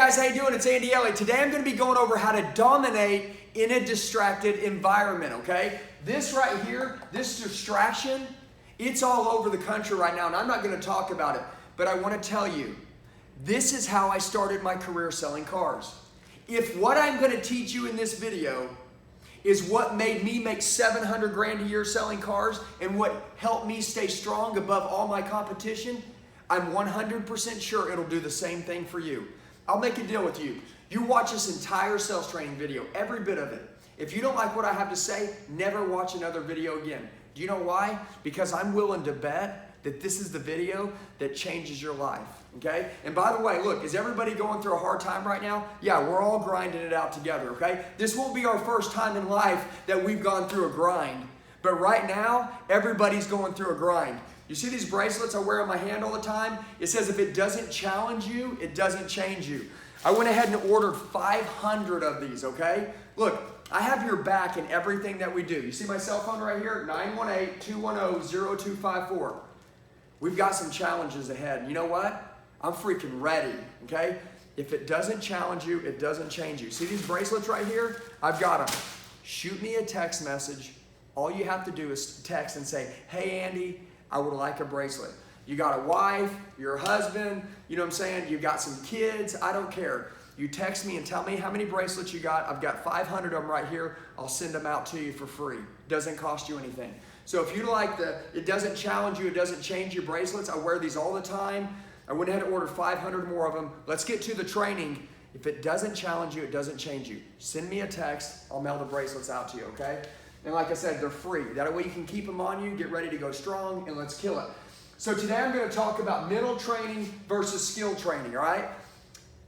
guys, how you doing? It's Andy Elliott. Today I'm going to be going over how to dominate in a distracted environment, okay? This right here, this distraction, it's all over the country right now, and I'm not going to talk about it, but I want to tell you, this is how I started my career selling cars. If what I'm going to teach you in this video is what made me make 700 grand a year selling cars and what helped me stay strong above all my competition, I'm 100% sure it'll do the same thing for you. I'll make a deal with you. You watch this entire sales training video, every bit of it. If you don't like what I have to say, never watch another video again. Do you know why? Because I'm willing to bet that this is the video that changes your life, okay? And by the way, look, is everybody going through a hard time right now? Yeah, we're all grinding it out together, okay? This won't be our first time in life that we've gone through a grind. But right now, everybody's going through a grind. You see these bracelets I wear on my hand all the time? It says if it doesn't challenge you, it doesn't change you. I went ahead and ordered 500 of these, okay? Look, I have your back in everything that we do. You see my cell phone right here? 918-210-0254. We've got some challenges ahead. You know what? I'm freaking ready, okay? If it doesn't challenge you, it doesn't change you. See these bracelets right here? I've got them. Shoot me a text message. All you have to do is text and say, hey, Andy, I would like a bracelet. You got a wife, you're a husband, you know what I'm saying? You got some kids, I don't care. You text me and tell me how many bracelets you got. I've got 500 of them right here. I'll send them out to you for free. Doesn't cost you anything. So if you like it doesn't challenge you, it doesn't change your bracelets. I wear these all the time. I went ahead and ordered 500 more of them. Let's get to the training. If it doesn't challenge you, it doesn't change you. Send me a text. I'll mail the bracelets out to you, okay? And like I said, they're free. That way you can keep them on you, get ready to go strong, and let's kill it. So today I'm going to talk about mental training versus skill training, all right?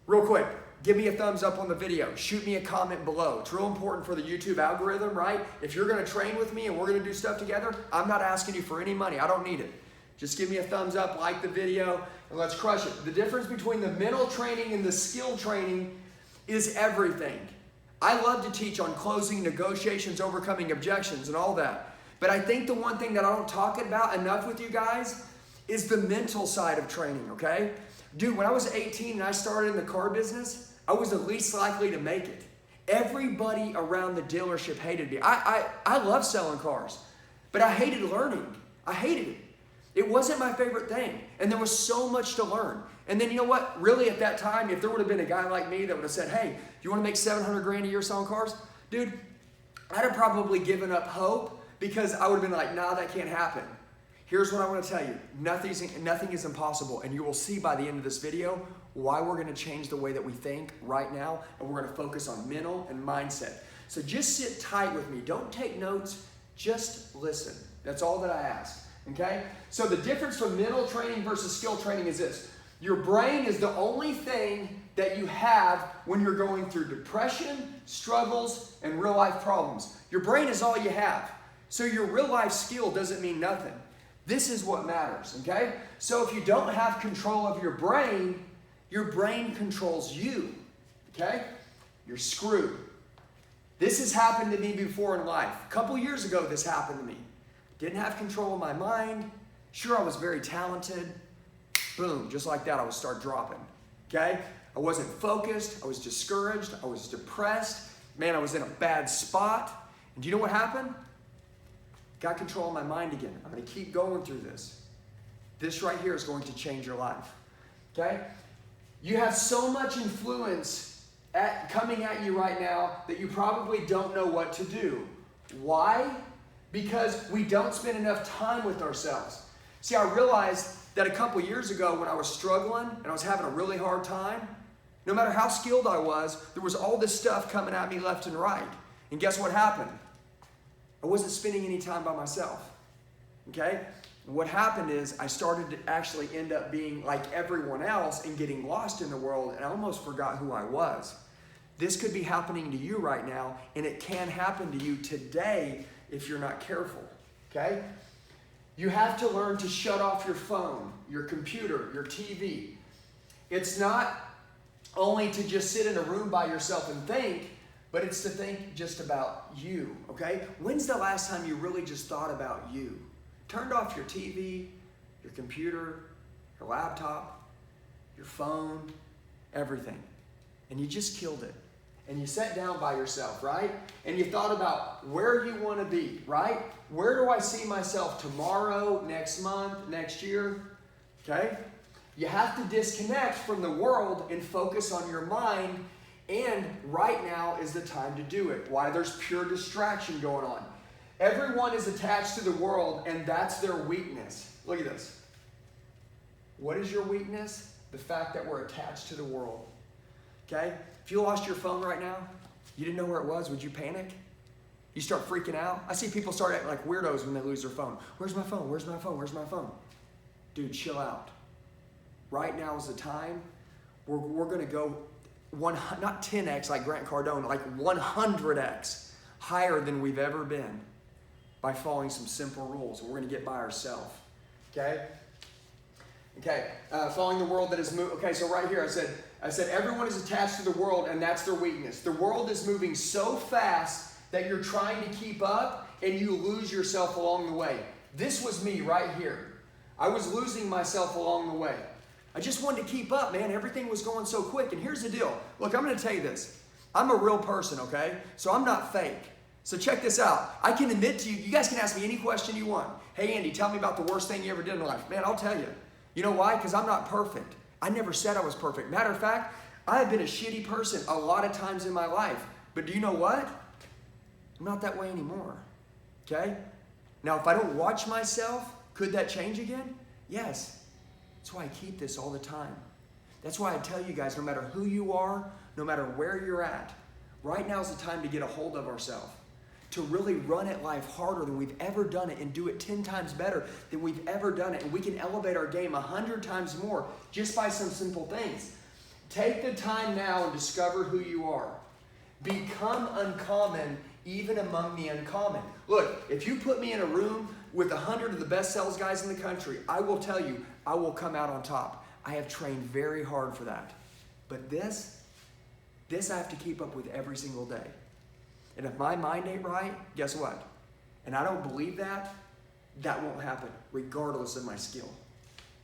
Real quick, give me a thumbs up on the video. Shoot me a comment below. It's real important for the YouTube algorithm, right? If you're going to train with me and we're going to do stuff together, I'm not asking you for any money. I don't need it. Just give me a thumbs up, like the video, and let's crush it. The difference between the mental training and the skill training is everything. I love to teach on closing, negotiations, overcoming objections, and all that. But I think the one thing that I don't talk about enough with you guys is the mental side of training, okay? Dude, when I was 18 and I started in the car business, I was the least likely to make it. Everybody around the dealership hated me. I love selling cars, but I hated learning. I hated it. It wasn't my favorite thing, and there was so much to learn. And then you know what? Really at that time, if there would have been a guy like me that would have said, hey, do you want to make 700 grand a year selling cars? Dude, I'd have probably given up hope because I would have been like, nah, that can't happen. Here's what I want to tell you. Nothing is impossible, and you will see by the end of this video why we're going to change the way that we think right now, and we're going to focus on mental and mindset. So just sit tight with me. Don't take notes. Just listen. That's all that I ask. Okay? So the difference from mental training versus skill training is this. Your brain is the only thing that you have when you're going through depression, struggles, and real life problems. Your brain is all you have. So your real life skill doesn't mean nothing. This is what matters, okay? So if you don't have control of your brain controls you, okay? You're screwed. This has happened to me before in life. A couple years ago, this happened to me. Didn't have control of my mind. Sure, I was very talented. Boom, just like that, I would start dropping, okay? I wasn't focused. I was discouraged. I was depressed. Man, I was in a bad spot. And do you know what happened? Got control of my mind again. I'm going to keep going through this. This right here is going to change your life, okay? You have so much influence coming at you right now that you probably don't know what to do. Why? Because we don't spend enough time with ourselves. See, I realized that a couple years ago when I was struggling and I was having a really hard time, no matter how skilled I was, there was all this stuff coming at me left and right. And guess what happened? I wasn't spending any time by myself, okay? And what happened is I started to actually end up being like everyone else and getting lost in the world, and I almost forgot who I was. This could be happening to you right now, and it can happen to you today if you're not careful, okay? You have to learn to shut off your phone, your computer, your TV. It's not only to just sit in a room by yourself and think, but it's to think just about you, okay? When's the last time you really just thought about you? Turned off your TV, your computer, your laptop, your phone, everything. and you just killed it. And you sat down by yourself, right? And you thought about where you want to be, right? Where do I see myself tomorrow, next month, next year? Okay? You have to disconnect from the world and focus on your mind. And right now is the time to do it. Why? There's pure distraction going on. Everyone is attached to the world, and that's their weakness. Look at this. What is your weakness? The fact that we're attached to the world. Okay? If you lost your phone right now, you didn't know where it was, would you panic? You start freaking out? I see people start acting like weirdos when they lose their phone. Where's my phone? Where's my phone? Where's my phone? Dude, chill out. Right now is the time. We're going to go not 10x like Grant Cardone, like 100x higher than we've ever been by following some simple rules. We're going to get by ourselves. Okay? Okay. Following the world that is moving. Okay, so right here I said everyone is attached to the world, and that's their weakness. The world is moving so fast that you're trying to keep up and you lose yourself along the way. This was me right here. I was losing myself along the way. I just wanted to keep up, man. Everything was going so quick. And here's the deal. Look, I'm going to tell you this. I'm a real person, okay? So I'm not fake. So check this out. I can admit to you, you guys can ask me any question you want. Hey, Andy, tell me about the worst thing you ever did in life. Man, I'll tell you. You know why? Because I'm not perfect. I never said I was perfect. Matter of fact, I have been a shitty person a lot of times in my life. But do you know what? I'm not that way anymore. Okay? Now, if I don't watch myself, could that change again? Yes. That's why I keep this all the time. That's why I tell you guys, no matter who you are, no matter where you're at, right now is the time to get a hold of ourselves. To really run at life harder than we've ever done it and do it 10 times better than we've ever done it. And we can elevate our game 100 times more just by some simple things. Take the time now and discover who you are. Become uncommon even among the uncommon. Look, if you put me in a room with 100 of the best sales guys in the country, I will tell you, I will come out on top. I have trained very hard for that. But this I have to keep up with every single day. And if my mind ain't right, guess what? And I don't believe that, that won't happen, regardless of my skill.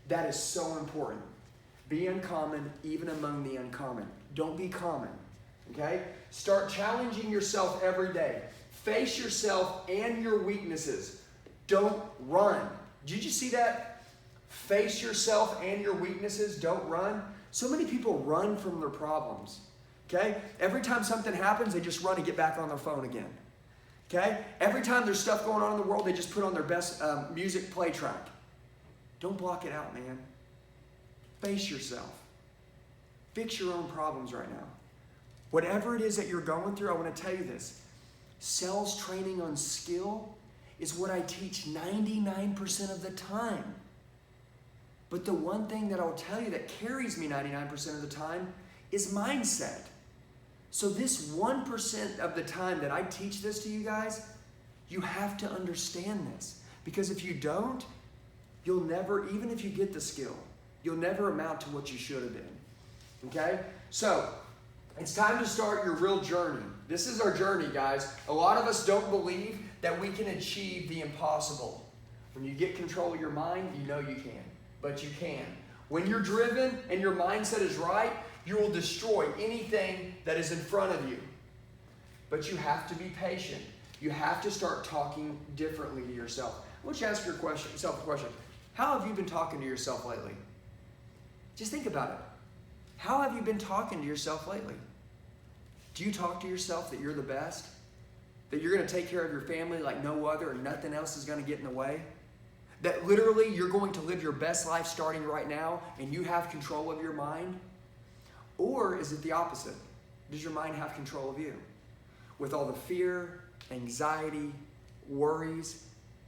That is so important. Be uncommon, even among the uncommon. Don't be common, okay? Start challenging yourself every day. Face yourself and your weaknesses. Don't run. Did you see that? Face yourself and your weaknesses. Don't run. So many people run from their problems. Okay? Every time something happens, they just run and get back on their phone again. Okay? Every time there's stuff going on in the world, they just put on their best music play track. Don't block it out, man. Face yourself. Fix your own problems right now. Whatever it is that you're going through, I want to tell you this. Sales training on skill is what I teach 99% of the time. But the one thing that I'll tell you that carries me 99% of the time is mindset. So this 1% of the time that I teach this to you guys, you have to understand this. Because if you don't, you'll never, even if you get the skill, you'll never amount to what you should have been. Okay? So, it's time to start your real journey. This is our journey, guys. A lot of us don't believe that we can achieve the impossible. When you get control of your mind, you know you can. But you can. When you're driven and your mindset is right, you will destroy anything that is in front of you. But you have to be patient. You have to start talking differently to yourself. I want you to ask yourself a question. How have you been talking to yourself lately? Just think about it. How have you been talking to yourself lately? Do you talk to yourself that you're the best? That you're going to take care of your family like no other and nothing else is going to get in the way? That literally you're going to live your best life starting right now and you have control of your mind? Or is it the opposite? Does your mind have control of you? With all the fear, anxiety, worries,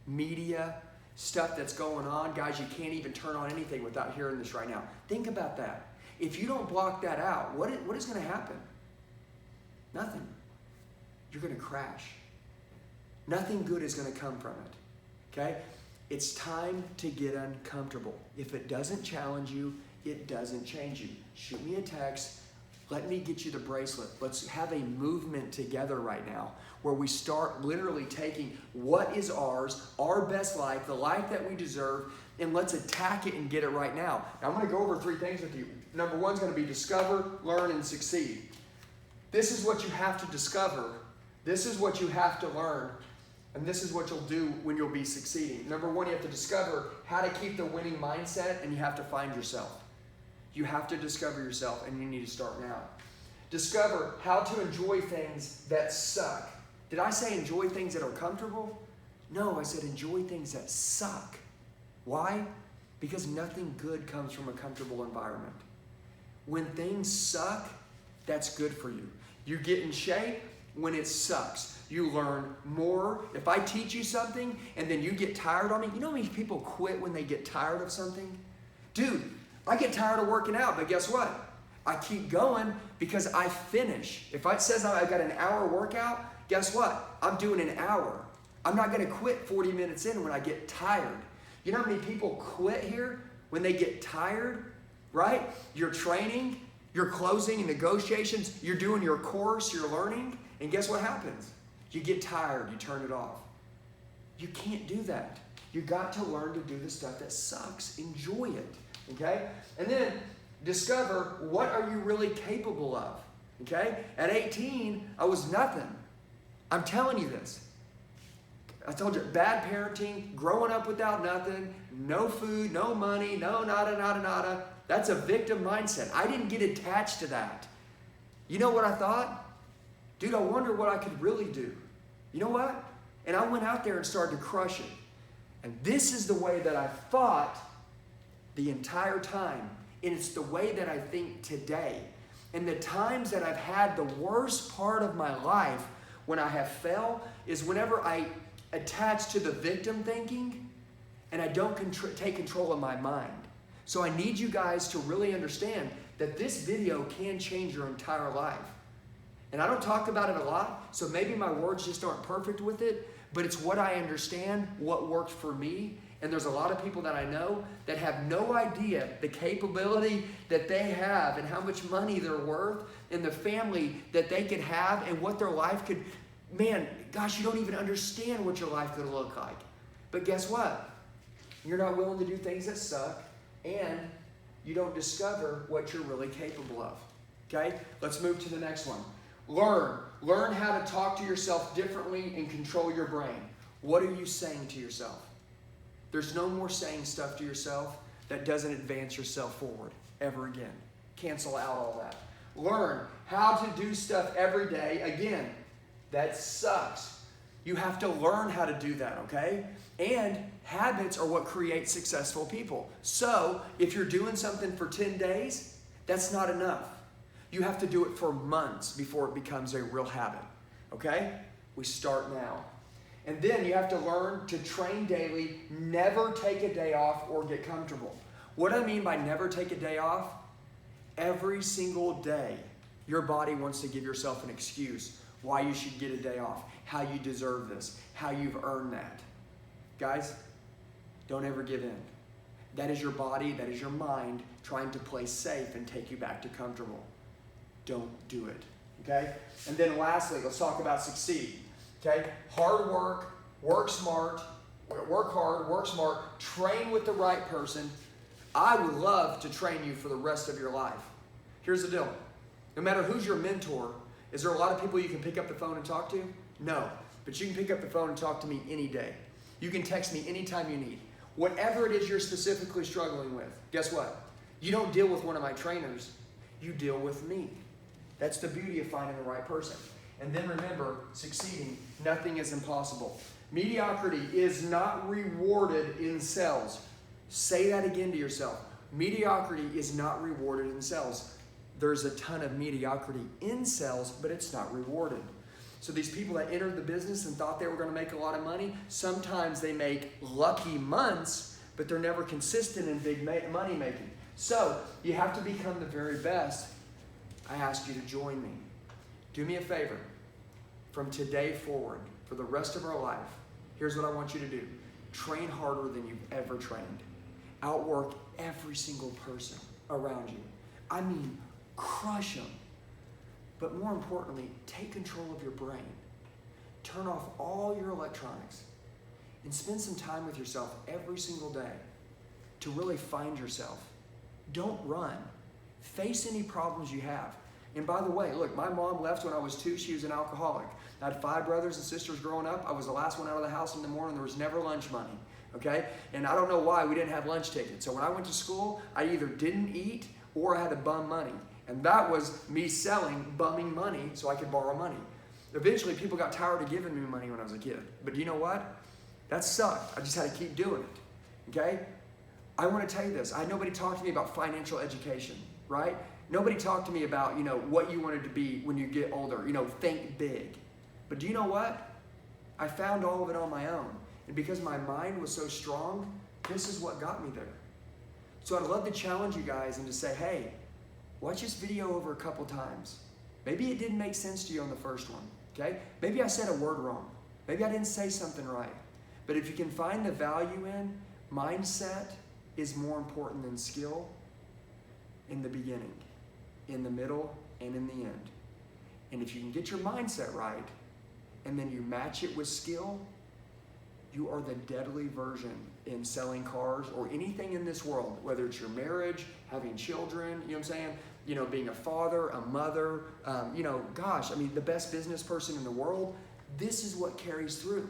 media, stuff that's going on, guys, you can't even turn on anything without hearing this right now. Think about that. If you don't block that out, what is going to happen? Nothing. You're going to crash. Nothing good is going to come from it. Okay? It's time to get uncomfortable. If it doesn't challenge you, it doesn't change you. Shoot me a text. Let me get you the bracelet. Let's have a movement together right now where we start literally taking what is ours, our best life, the life that we deserve, and let's attack it and get it right now. Now I'm going to go over 3 things with you. Number 1 is going to be discover, learn, and succeed. This is what you have to discover. This is what you have to learn. And this is what you'll do when you'll be succeeding. Number 1, you have to discover how to keep the winning mindset, and you have to find yourself. You have to discover yourself, and you need to start now. Discover how to enjoy things that suck. Did I say enjoy things that are comfortable? No, I said enjoy things that suck. Why? Because nothing good comes from a comfortable environment. When things suck, that's good for you. You get in shape when it sucks. You learn more. If I teach you something and then you get tired on me, you know how many people quit when they get tired of something? Dude, I get tired of working out, but guess what? I keep going because I finish. If it says I've got an hour workout, guess what? I'm doing an hour. I'm not going to quit 40 minutes in when I get tired. You know how many people quit here when they get tired, right? You're training, you're closing negotiations, you're doing your course, you're learning, and guess what happens? You get tired, you turn it off. You can't do that. You got to learn to do the stuff that sucks. Enjoy it, okay? And then discover what are you really capable of, okay? At 18, I was nothing. I'm telling you this. I told you, bad parenting, growing up without nothing, no food, no money, no nada. That's a victim mindset. I didn't get attached to that. You know what I thought? Dude, I wonder what I could really do. You know what? And I went out there and started to crush it. And this is the way that I thought the entire time. And it's the way that I think today. And the times that I've had the worst part of my life when I have failed is whenever I attach to the victim thinking and I don't take control of my mind. So I need you guys to really understand that this video can change your entire life. And I don't talk about it a lot, so maybe my words just aren't perfect with it, but it's what I understand, what worked for me. And there's a lot of people that I know that have no idea the capability that they have and how much money they're worth and the family that they could have and what their life could, man, gosh, you don't even understand what your life could look like. But guess what? You're not willing to do things that suck, and you don't discover what you're really capable of. Okay? Let's move to the next one. Learn how to talk to yourself differently and control your brain. What are you saying to yourself? There's no more saying stuff to yourself that doesn't advance yourself forward ever again. Cancel out all that. Learn how to do stuff every day. Again, that sucks. You have to learn how to do that, okay? And habits are what create successful people. So if you're doing something for 10 days, that's not enough. You have to do it for months before it becomes a real habit, okay? We start now. And then you have to learn to train daily, never take a day off or get comfortable. What I mean by never take a day off, every single day, your body wants to give yourself an excuse why you should get a day off, how you deserve this, how you've earned that. Guys, don't ever give in. That is your body, that is your mind trying to play safe and take you back to comfortable. Don't do it, okay? And then lastly, let's talk about succeed, okay? Hard work, work smart, work hard, work smart, train with the right person. I would love to train you for the rest of your life. Here's the deal. No matter who's your mentor, is there a lot of people you can pick up the phone and talk to? No, but you can pick up the phone and talk to me any day. You can text me anytime you need. Whatever it is you're specifically struggling with, guess what? You don't deal with one of my trainers, you deal with me. That's the beauty of finding the right person. And then remember, succeeding, nothing is impossible. Mediocrity is not rewarded in sales. Say that again to yourself. Mediocrity is not rewarded in sales. There's a ton of mediocrity in sales, but it's not rewarded. So these people that entered the business and thought they were going to make a lot of money, sometimes they make lucky months, but they're never consistent in big money making. So you have to become the very best. I ask you to join me. Do me a favor. From today forward, for the rest of our life, here's what I want you to do. Train harder than you've ever trained. Outwork every single person around you. I mean, crush them. But more importantly, take control of your brain. Turn off all your electronics and spend some time with yourself every single day to really find yourself. Don't run. Face any problems you have. And by the way, look, my mom left when I was 2. She was an alcoholic. I had 5 brothers and sisters growing up. I was the last one out of the house in the morning. There was never lunch money, okay? And I don't know why we didn't have lunch tickets. So when I went to school, I either didn't eat or I had to bum money. And that was me selling, bumming money so I could borrow money. Eventually, people got tired of giving me money when I was a kid. But you know what? That sucked. I just had to keep doing it, okay? I want to tell you this. I had nobody talk to me about financial education, right? Nobody talked to me about, what you wanted to be when you get older. Think big. But do you know what? I found all of it on my own. And because my mind was so strong, this is what got me there. So I'd love to challenge you guys and to say, hey, watch this video over a couple times. Maybe it didn't make sense to you on the first one, okay? Maybe I said a word wrong. Maybe I didn't say something right. But if you can find the value in, mindset is more important than skill in the beginning, in the middle, and in the end. And if you can get your mindset right, and then you match it with skill, you are the deadly version in selling cars or anything in this world, whether it's your marriage, having children, you know what I'm saying? Being a father, a mother, the best business person in the world. This is what carries through.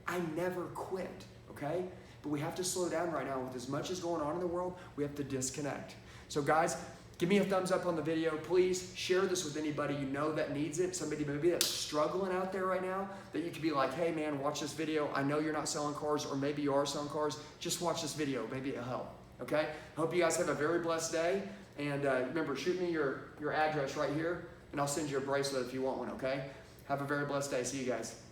I never quit, okay? But we have to slow down right now. With as much as going on in the world, we have to disconnect. So guys, give me a thumbs up on the video. Please share this with anybody you know that needs it. Somebody maybe that's struggling out there right now that you could be like, hey man, watch this video. I know you're not selling cars, or maybe you are selling cars. Just watch this video. Maybe it'll help. Okay? I hope you guys have a very blessed day. And remember, shoot me your address right here, and I'll send you a bracelet if you want one, okay? Have a very blessed day. See you guys.